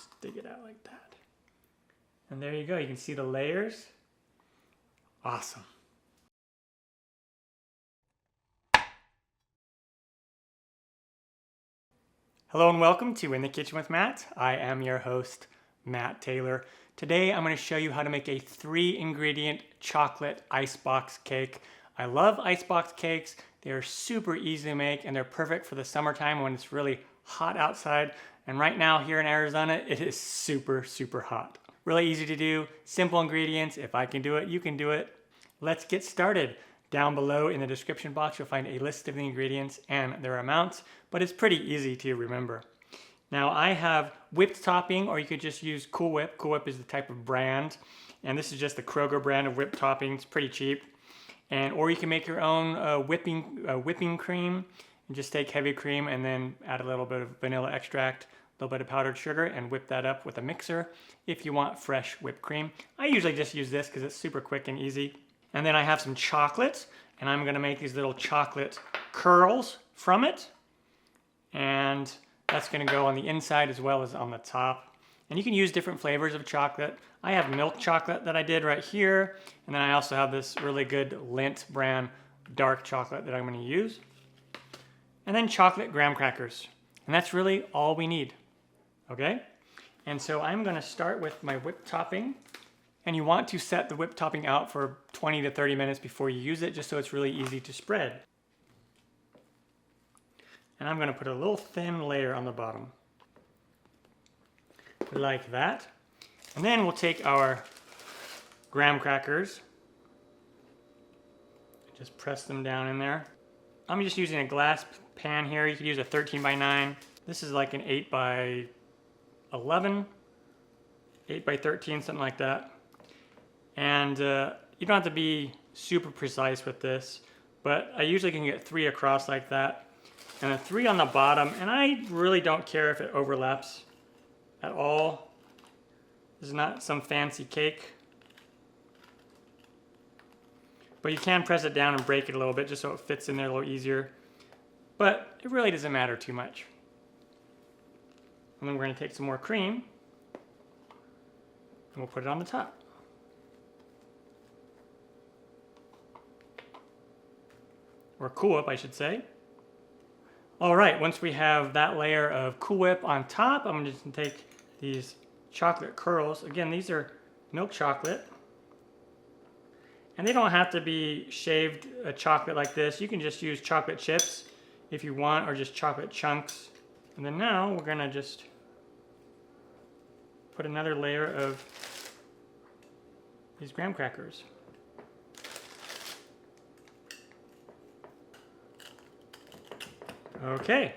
Just dig it out like that. And there you go. You can see the layers. Awesome. Hello and welcome to In the Kitchen with Matt. I am your host, Matt Taylor. Today I'm going to show you how to make a 3-ingredient chocolate icebox cake. I love icebox cakes. They're super easy to make and they're perfect for the summertime when it's really hot outside. And right now here in Arizona, it is super, super hot. Really easy to do, simple ingredients. If I can do it, you can do it. Let's get started. Down below in the description box, you'll find a list of the ingredients and their amounts, but it's pretty easy to remember. Now I have whipped topping, or you could just use Cool Whip. Cool Whip is the type of brand, and this is just the Kroger brand of whipped topping. It's pretty cheap. Or you can make your own whipping cream, and just take heavy cream and then add a little bit of vanilla extract, a little bit of powdered sugar, and whip that up with a mixer if you want fresh whipped cream. I usually just use this because it's super quick and easy. And then I have some chocolate, and I'm gonna make these little chocolate curls from it. And that's gonna go on the inside as well as on the top. And you can use different flavors of chocolate. I have milk chocolate that I did right here. And then I also have this really good Lindt brand dark chocolate that I'm gonna use. And then chocolate graham crackers. And that's really all we need, okay? And so I'm gonna start with my whipped topping. And you want to set the whipped topping out for 20 to 30 minutes before you use it, just so it's really easy to spread. And I'm gonna put a little thin layer on the bottom. Like that. And then we'll take our graham crackers. Just press them down in there. I'm just using a glass pan here. You could use a 13 by 9. This is like an 8 by 11, 8 by 13, something like that. And you don't have to be super precise with this, but I usually can get 3 across like that, and a 3 on the bottom, and I really don't care if it overlaps at all. This is not some fancy cake. But you can press it down and break it a little bit just so it fits in there a little easier. But it really doesn't matter too much. And then we're going to take some more cream, and we'll put it on the top. Or Cool Whip, I should say. All right, once we have that layer of Cool Whip on top, I'm just gonna take these chocolate curls. Again, these are milk chocolate. And they don't have to be shaved chocolate like this. You can just use chocolate chips if you want, or just chocolate chunks. And then now we're gonna just put another layer of these graham crackers. Okay,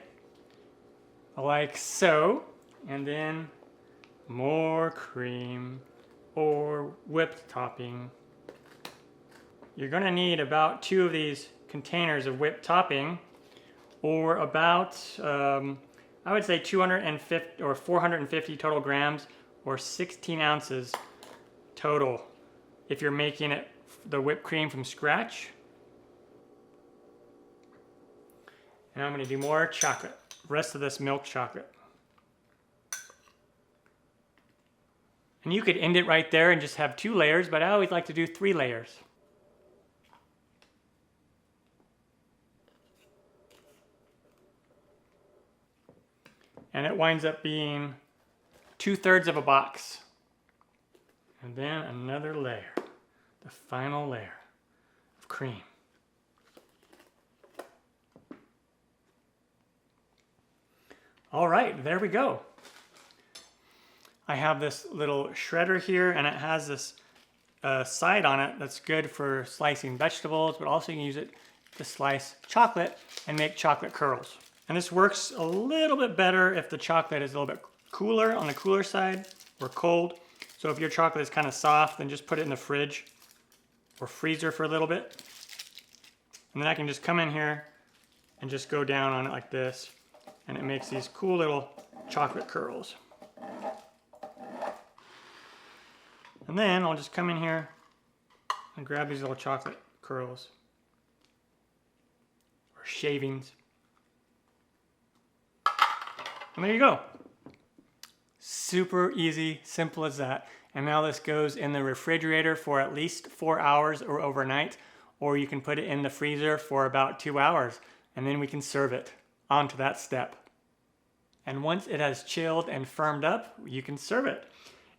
like so, and then more cream or whipped topping. You're gonna need about 2 of these containers of whipped topping, or about, I would say 250 or 450 total grams, or 16 ounces total if you're making it the whipped cream from scratch. And I'm going to do more chocolate, rest of this milk chocolate. And you could end it right there and just have 2 layers, but I always like to do 3 layers. And it winds up being 2/3 of a box. And then another layer, the final layer of cream. All right, there we go. I have this little shredder here, and it has this side on it that's good for slicing vegetables, but also you can use it to slice chocolate and make chocolate curls. And this works a little bit better if the chocolate is a little bit cooler, on the cooler side, or cold. So if your chocolate is kind of soft, then just put it in the fridge or freezer for a little bit. And then I can just come in here and just go down on it like this. And it makes these cool little chocolate curls. And then I'll just come in here and grab these little chocolate curls or shavings. And there you go. Super easy, simple as that. And now this goes in the refrigerator for at least 4 hours or overnight, or you can put it in the freezer for about 2 hours, and then we can serve it. On to that step. And once it has chilled and firmed up, you can serve it.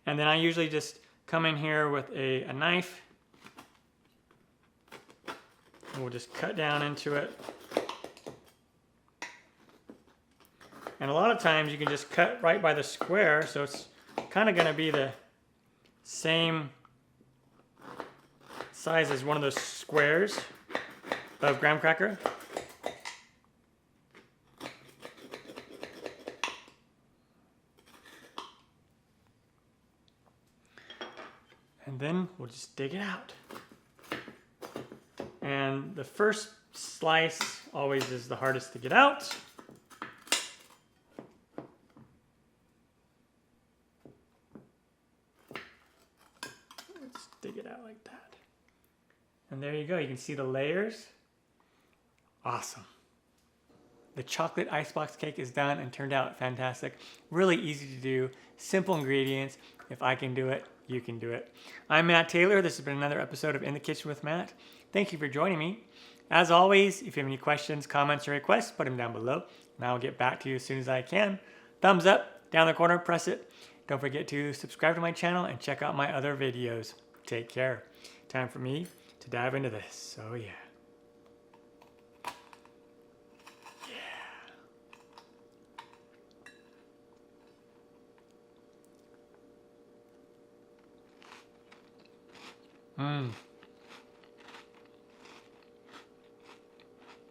And then I usually just come in here with a knife, and we'll just cut down into it. And a lot of times you can just cut right by the square, so it's kind of going to be the same size as one of those squares of graham cracker. And then we'll just dig it out. And the first slice always is the hardest to get out. Let's dig it out like that. And there you go, you can see the layers. Awesome. The chocolate icebox cake is done and turned out fantastic. Really easy to do, simple ingredients. If I can do it, you can do it. I'm Matt Taylor. This has been another episode of In the Kitchen with Matt. Thank you for joining me. As always, if you have any questions, comments, or requests, put them down below, and I'll get back to you as soon as I can. Thumbs up, down the corner, press it. Don't forget to subscribe to my channel and check out my other videos. Take care. Time for me to dive into this. Oh yeah. Mmm.